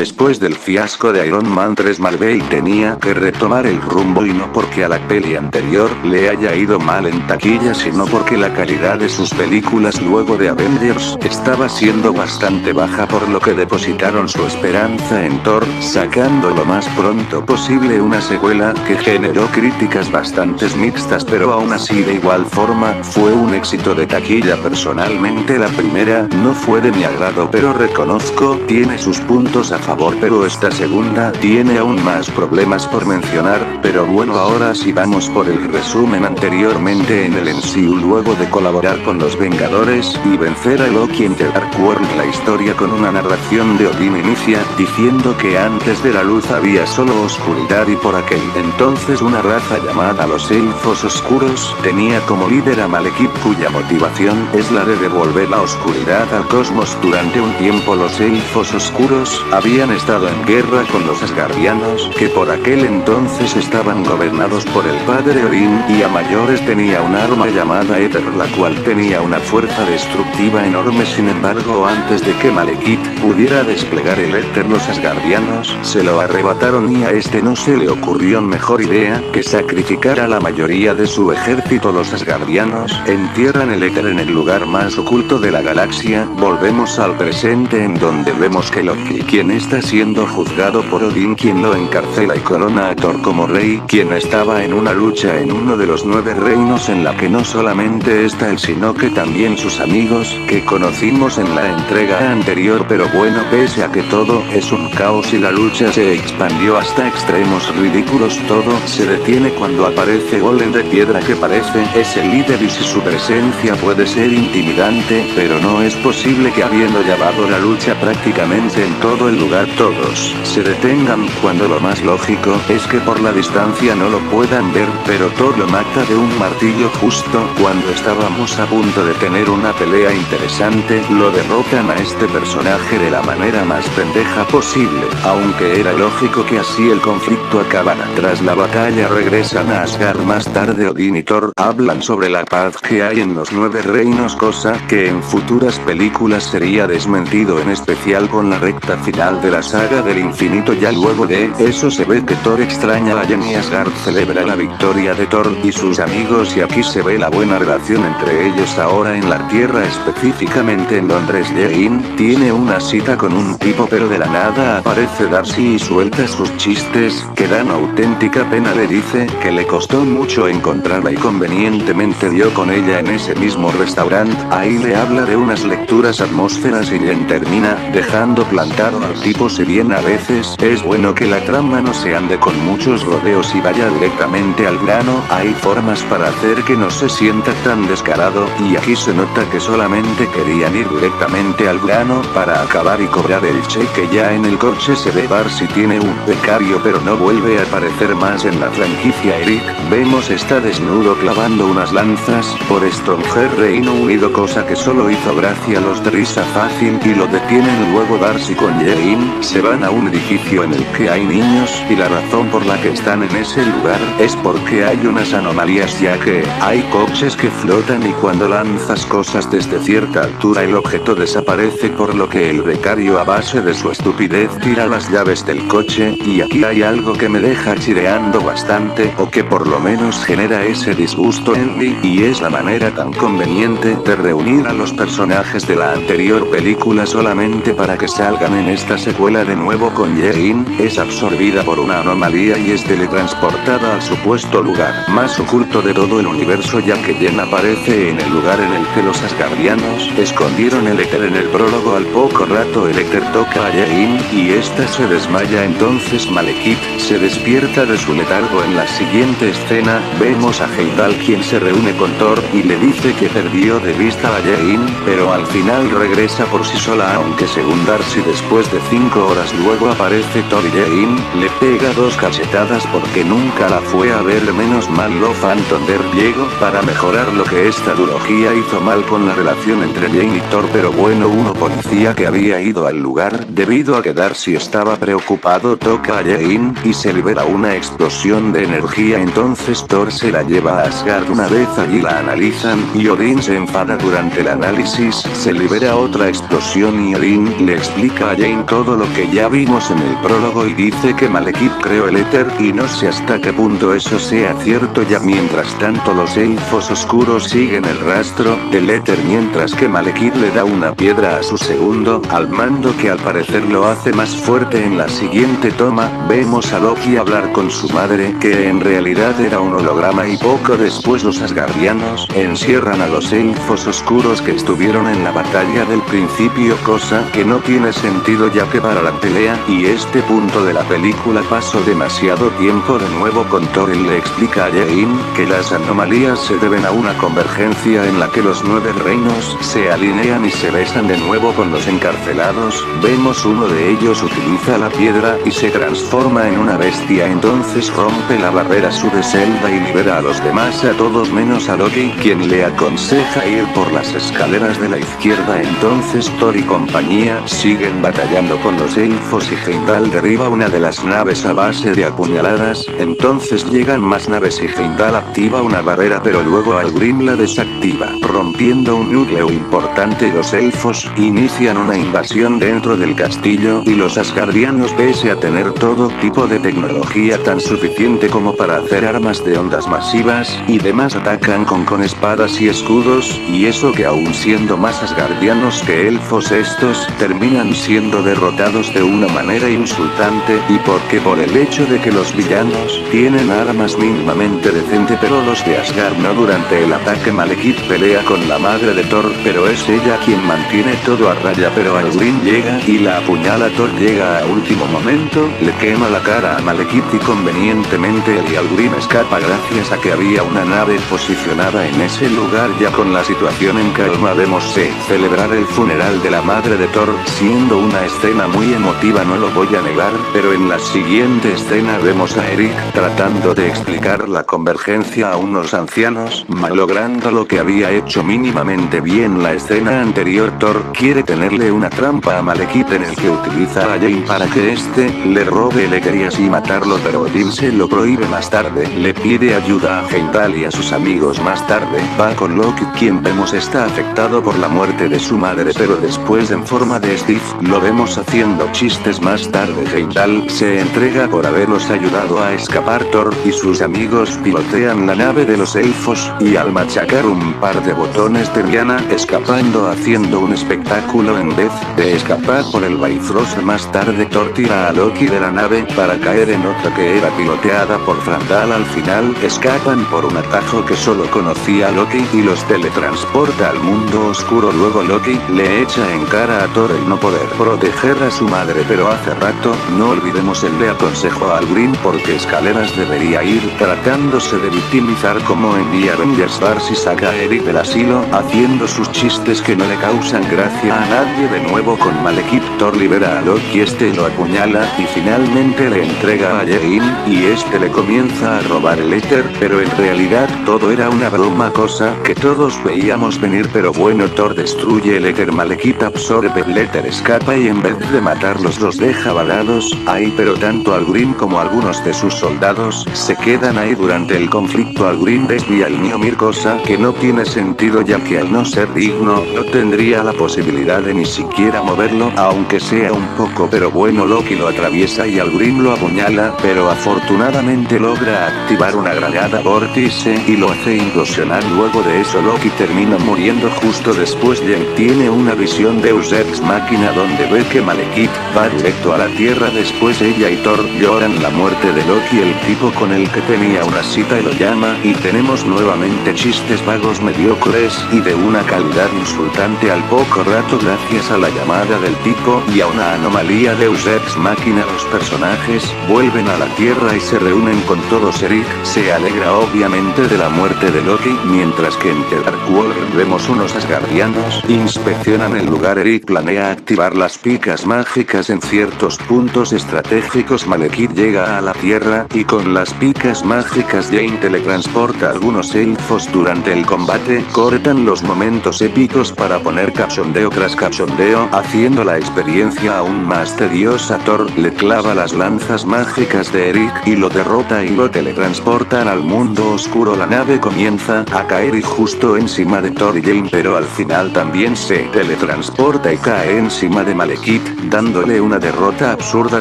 Después del fiasco de Iron Man 3, Marvel tenía que retomar el rumbo, y no porque a la peli anterior le haya ido mal en taquilla, sino porque la calidad de sus películas luego de Avengers estaba siendo bastante baja, por lo que depositaron su esperanza en Thor, sacando lo más pronto posible una secuela que generó críticas bastante mixtas, pero aún así de igual forma fue un éxito de taquilla. Personalmente la primera no fue de mi agrado, pero reconozco tiene sus puntos a favor, pero esta segunda tiene aún más problemas por mencionar. Pero bueno, ahora sí vamos por el resumen. Anteriormente en el MCU, luego de colaborar con los Vengadores y vencer a Loki en The Dark World, la historia con una narración de Odín inicia diciendo que antes de la luz había solo oscuridad, y por aquel entonces una raza llamada los Elfos Oscuros tenía como líder a Malekith, cuya motivación es la de devolver la oscuridad al cosmos. Durante un tiempo los Elfos Oscuros habían estado en guerra con los Asgardianos, que por aquel entonces estaban gobernados por el padre Odín, y a mayores tenía un arma llamada Éter, la cual tenía una fuerza destructiva enorme. Sin embargo, antes de que Malekith pudiera desplegar el Éter, los Asgardianos se lo arrebataron, y a este no se le ocurrió mejor idea que sacrificar a la mayoría de su ejército. Los Asgardianos entierran el Éter en el lugar más oculto de la galaxia. Volvemos al presente, en donde vemos que Loki, quien está siendo juzgado por Odín, quien lo encarcela y corona a Thor como rey, quien estaba en una lucha en uno de los 9 reinos, en la que no solamente está él sino que también sus amigos, que conocimos en la entrega anterior. Pero bueno, pese a que todo es un caos y la lucha se expandió hasta extremos ridículos, todo se detiene cuando aparece Golem de piedra, que parece es el líder, y si su presencia puede ser intimidante, pero no es posible que, habiendo llevado la lucha prácticamente en todo el lugar, todos se detengan, cuando lo más lógico es que por la distancia no lo puedan ver. Pero Thor lo mata de un martillo justo cuando estábamos a punto de tener una pelea interesante. Lo derrotan a este personaje de la manera más pendeja posible, aunque era lógico que así el conflicto acabara. Tras la batalla regresan a Asgard. Más tarde Odín y Thor hablan sobre la paz que hay en los 9 reinos, cosa que en futuras películas sería desmentido, en especial con la recta final de la saga del infinito. Ya luego de eso se ve que Thor extraña a Jane, y Asgard celebra la victoria de Thor y sus amigos, y aquí se ve la buena relación entre ellos. Ahora en la Tierra, específicamente en Londres, Jane tiene una cita con un tipo, pero de la nada aparece Darcy y suelta sus chistes que dan auténtica pena. Le dice que le costó mucho encontrarla y convenientemente dio con ella en ese mismo restaurante. Ahí le habla de unas lecturas atmósferas y Jane termina dejando plantado al tipo. Si bien a veces es bueno que la trama no se ande con muchos rodeos y vaya directamente al grano, hay formas para hacer que no se sienta tan descarado, y aquí se nota que solamente querían ir directamente al grano para acabar y cobrar el cheque. Ya en el coche se ve Darcy tiene un becario, pero no vuelve a aparecer más en la franquicia. Eric, vemos, está desnudo clavando unas lanzas por Stronger Reino Unido, cosa que solo hizo gracia a los de risa fácil, y lo detienen. Luego Darcy con Jane se van a un edificio en el que hay niños, y la razón por la que están en ese lugar es porque hay unas anomalías, ya que hay coches que flotan, y cuando lanzas cosas desde cierta altura el objeto desaparece, por lo que el becario, a base de su estupidez, tira las llaves del coche. Y aquí hay algo que me deja chireando bastante, o que por lo menos genera ese disgusto en mí, y es la manera tan conveniente de reunir a los personajes de la anterior película solamente para que salgan en esta secuela de nuevo. Con Jane es absorbida por una anomalía y es teletransportada al supuesto lugar más oculto de todo el universo, ya que Jane aparece en el lugar en el que los Asgardianos escondieron el Éter. En el prólogo, al poco rato el Éter toca a Jane y esta se desmaya. Entonces Malekith se despierta de su letargo. En la siguiente escena vemos a Heimdall, quien se reúne con Thor y le dice que perdió de vista a Jane, pero al final regresa por sí sola, aunque según Darcy después de 5 horas luego aparece Thor y Jane le pega 2 cachetadas porque nunca la fue a ver. Menos mal lo Phantom llegó para mejorar lo que esta trilogía hizo mal con la relación entre Jane y Thor. Pero bueno, uno policía que había ido al lugar debido a que Darcy estaba preocupado toca a Jane y se libera una explosión de energía. Entonces Thor se la lleva a Asgard. Una vez allí la analizan y Odín se enfada. Durante el análisis se libera otra explosión y Odín le explica a Jane todo todo lo que ya vimos en el prólogo y dice que Malekith creó el éter y no sé hasta qué punto eso sea cierto ya mientras tanto los elfos oscuros siguen el rastro del éter mientras que Malekith le da una piedra a su segundo al mando que al parecer lo hace más fuerte. En la siguiente toma, vemos a Loki hablar con su madre que en realidad era un holograma y poco después los asgardianos encierran a los elfos oscuros que estuvieron en la batalla del principio cosa que no tiene sentido ya que para la pelea y este punto de la película pasó demasiado tiempo de nuevo con Thor y le explica a Jane que las anomalías se deben a una convergencia en la que los 9 reinos se alinean y se besan de nuevo con los encarcelados. Vemos uno de ellos utiliza la piedra y se transforma en una bestia entonces rompe la barrera su de Zelda y libera a los demás a todos menos a Loki quien le aconseja ir por las escaleras de la izquierda entonces Thor y compañía siguen batallando con los elfos y Heimdall derriba una de las naves a base de apuñaladas, entonces llegan más naves y Heimdall activa una barrera pero luego Algrim la desactiva, rompiendo un núcleo importante. Los elfos inician una invasión dentro del castillo y los asgardianos pese a tener todo tipo de tecnología tan suficiente como para hacer armas de ondas masivas y demás atacan con espadas y escudos, y eso que aún siendo más asgardianos que elfos estos terminan siendo derrotados de una manera insultante y porque por el hecho de que los villanos tienen armas mínimamente decente pero los de Asgard no. Durante el ataque Malekith pelea con la madre de Thor pero es ella quien mantiene todo a raya pero Algrim llega y la apuñala. Thor llega a último momento, le quema la cara a Malekith y convenientemente él y Algrim escapa gracias a que había una nave posicionada en ese lugar. Ya con la situación en calma vemos celebrar el funeral de la madre de Thor siendo una escena muy emotiva no lo voy a negar, pero en la siguiente escena vemos a Eric tratando de explicar la convergencia a unos ancianos, malogrando lo que había hecho mínimamente bien la escena anterior. Thor quiere tenerle una trampa a Malekith en el que utiliza a Jane para que este le robe el éter y así matarlo pero Odin se lo prohíbe. Más tarde le pide ayuda a Heimdall y a sus amigos. Más tarde va con Loki quien vemos está afectado por la muerte de su madre pero después en forma de Steve lo vemos haciendo chistes. Más tarde Heimdall se entrega por haberlos ayudado a escapar. Thor y sus amigos pilotean la nave de los elfos y al machacar un par de botones termina escapando haciendo un espectáculo en vez de escapar por el Bifrost. Más tarde Thor tira a Loki de la nave para caer en otra que era piloteada por Frandal. Al final escapan por un atajo que solo conocía Loki y los teletransporta al mundo oscuro. Luego Loki le echa en cara a Thor el no poder proteger a su madre pero hace rato no olvidemos él le aconsejó a Algrim porque escaleras debería ir tratándose de victimizar como en The Avengers Wars y saca a Eric del asilo haciendo sus chistes que no le causan gracia a nadie. De nuevo con Malekith Thor libera a Loki, este lo apuñala y finalmente le entrega a Jane y este le comienza a robar el éter pero en realidad todo era una broma cosa que todos veíamos venir pero bueno Thor destruye el éter, Malekith absorbe el éter, escapa y en vez de matarlos los deja varados ahí pero tanto Algrim como algunos de sus soldados se quedan ahí durante el conflicto. Algrim desvía el Mjolnir cosa que no tiene sentido ya que al no ser digno no tendría la posibilidad de ni siquiera moverlo aunque sea un poco pero bueno Loki lo atraviesa y Algrim lo apuñala pero afortunadamente logra activar una granada vórtice y lo hace implosionar. Luego de eso Loki termina muriendo justo después. Jane tiene una visión Deus Ex Machina donde ve que Malekith va directo a la tierra. Después ella y Thor lloran la muerte de Loki, el tipo con el que tenía una cita y lo llama y tenemos nuevamente chistes vagos mediocres y de una calidad insultante al poco rato gracias a la llamada del tipo y a una anomalía Deus Ex Machina. Los personajes vuelven a la tierra y se reúnen con todos. Eric se alegra obviamente de la muerte de Loki mientras que en The Dark World vemos unos asgardianos inspeccionan el lugar. Eric planea activar las picas mágicas en ciertos puntos estratégicos. Malekith llega a la tierra y con las picas mágicas Jane teletransporta a algunos elfos. Durante el combate cortan los momentos épicos para poner cachondeo tras cachondeo haciendo la experiencia aún más tediosa. Thor le clava las lanzas mágicas de Eric y lo derrota y lo teletransportan al mundo oscuro. La nave comienza a caer y justo encima de Thor y Jane pero al final también se teletransporta y cae encima de Malekith dándole una derrota absurda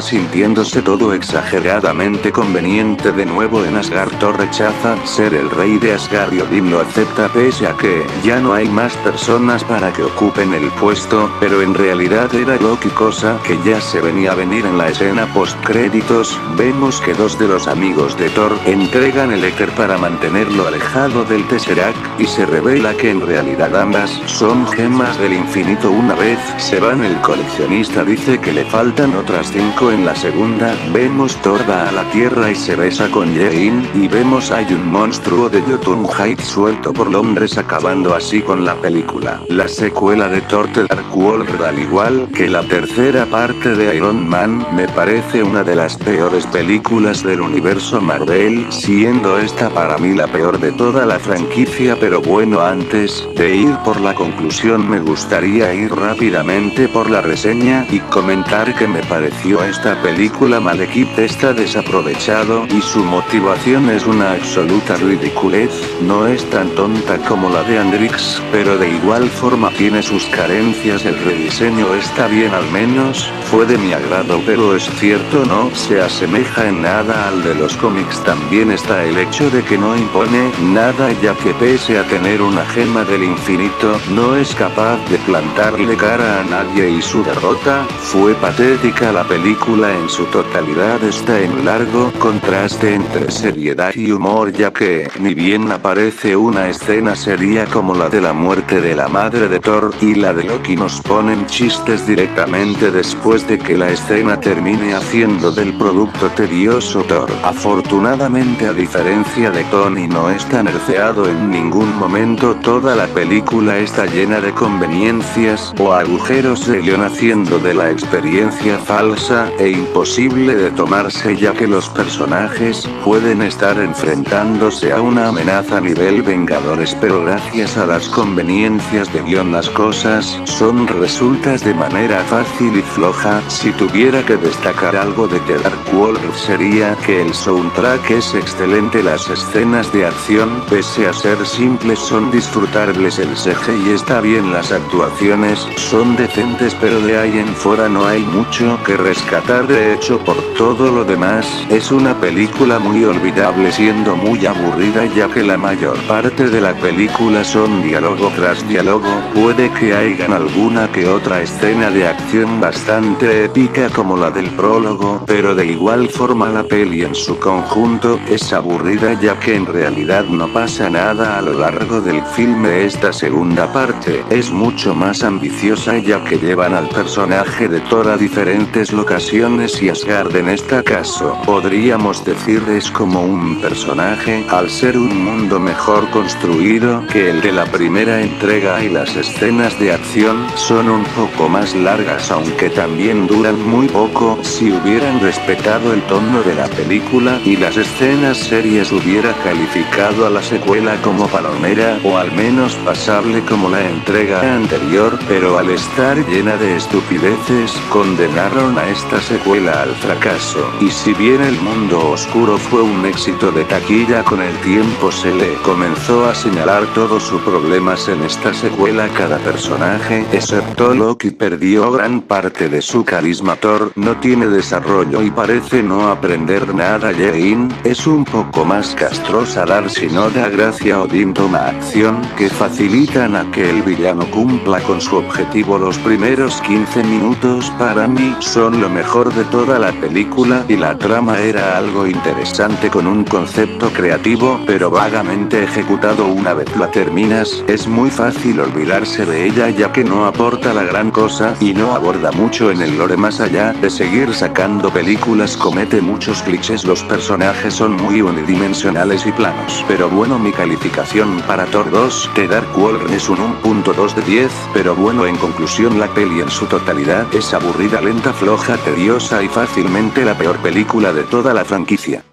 sintiéndose todo exageradamente conveniente de nuevo en Asgard. Thor rechaza ser el rey de Asgard y Odín lo acepta pese a que ya no hay más personas para que ocupen el puesto, pero en realidad era Loki, cosa que ya se venía a venir. En la escena post créditos, vemos que dos de los amigos de Thor entregan el éter para mantenerlo alejado del Tesseract, y se revela que en realidad ambas son gemas del infinito. Una vez se van, el coleccionista dice que le faltan otras 5 en la segunda. Vemos Thor va a la tierra y se besa con Jane, y vemos hay un monstruo de Jotunheim suelto por Londres, acabando así con la película. La secuela de Thor The Dark World, al igual que la tercera parte de Iron Man, me parece una de las peores películas del universo Marvel, siendo esta para mí la peor de toda la franquicia. Pero bueno, antes de ir por la conclusión me gustaría ir rápidamente por la reseña y comentar que me pareció esta película Malekith está desaprovechado y su motivación es una absoluta ridiculez. No es tan tonta como la de Andrix, pero de igual forma tiene sus carencias. El rediseño está bien, al menos fue de mi agrado, pero es cierto no se asemeja en nada al de los cómics. También está el hecho de que no impone nada, ya que pese a tener una gema del infinito, no es capaz de plantarle cara a nadie y su derrota fue patética. La película en su totalidad está en largo contraste entre seriedad y humor, ya que ni bien aparece una escena seria como la de la muerte de la madre de Thor y la de Loki, nos ponen chistes directamente después de que la escena termine, haciendo del producto tedioso. Thor, afortunadamente, a diferencia de Tony, no está nerfeado en ningún momento. Toda la película está llena de conveniencias o agujeros de guión, haciendo de la experiencia falsa e imposible de tomarse, ya que los personajes pueden estar enfrentándose a una amenaza a nivel Vengadores, pero gracias a las conveniencias de guión las cosas son resueltas de manera fácil y floja. Si tuviera que destacar algo de The Dark World sería que el soundtrack es excelente, las escenas de acción, pese a ser simples, son disfrutables, el CGI está bien, las actuaciones son decentes, pero de ahí en fuera no hay mucho que rescatar. De hecho, por todo lo demás, es una película muy olvidable, siendo muy aburrida, ya que la mayor parte de la película son diálogo tras diálogo. Puede que hayan alguna que otra escena de acción bastante épica como la del prólogo, pero de igual forma la peli en su conjunto es aburrida, ya que en realidad no pasa nada a lo largo del filme. Esta segunda parte es mucho más ambiciosa, ya que llevan al personaje de Thor a diferentes locaciones, y Asgard en este caso podríamos decir es como un personaje, al ser un mundo mejor construido que el de la primera entrega, y las escenas de acción son un poco más largas, aunque también duran muy poco. Si hubieran respetado el tono de la película y las escenas serias, hubiera calificado a la secuela como palomera o al menos pasable como la entrega anterior, pero al estar llena de estupideces condenaron a esta secuela al fracaso. Y si bien El Mundo Oscuro fue un éxito de taquilla, con el tiempo se le comenzó a señalar todos sus problemas en esta secuela. Cada personaje, excepto Loki, perdió gran parte de su carisma. Thor no tiene desarrollo y parece no aprender nada. Jane es un poco más castrosa. Darcy no da gracia. Odín toma acción que facilitan a que el villano cumpla con su objetivo. Los primeros 15 minutos para mí son lo mejor de toda la película, y la trama era algo interesante con un concepto creativo pero vagamente ejecutado. Una vez la terminas, es muy fácil olvidarse de ella, ya que no aporta la gran cosa y no aborda mucho en el lore más allá de seguir sacando películas. Comete muchos clichés, los personajes son muy unidimensionales y planos. Pero bueno, mi calificación para Thor 2 The Dark World es un 1.2 de 10, pero bueno, en conclusión, la peli en su totalidad es aburrida, lenta, floja, tediosa y fácilmente la peor película de toda la franquicia.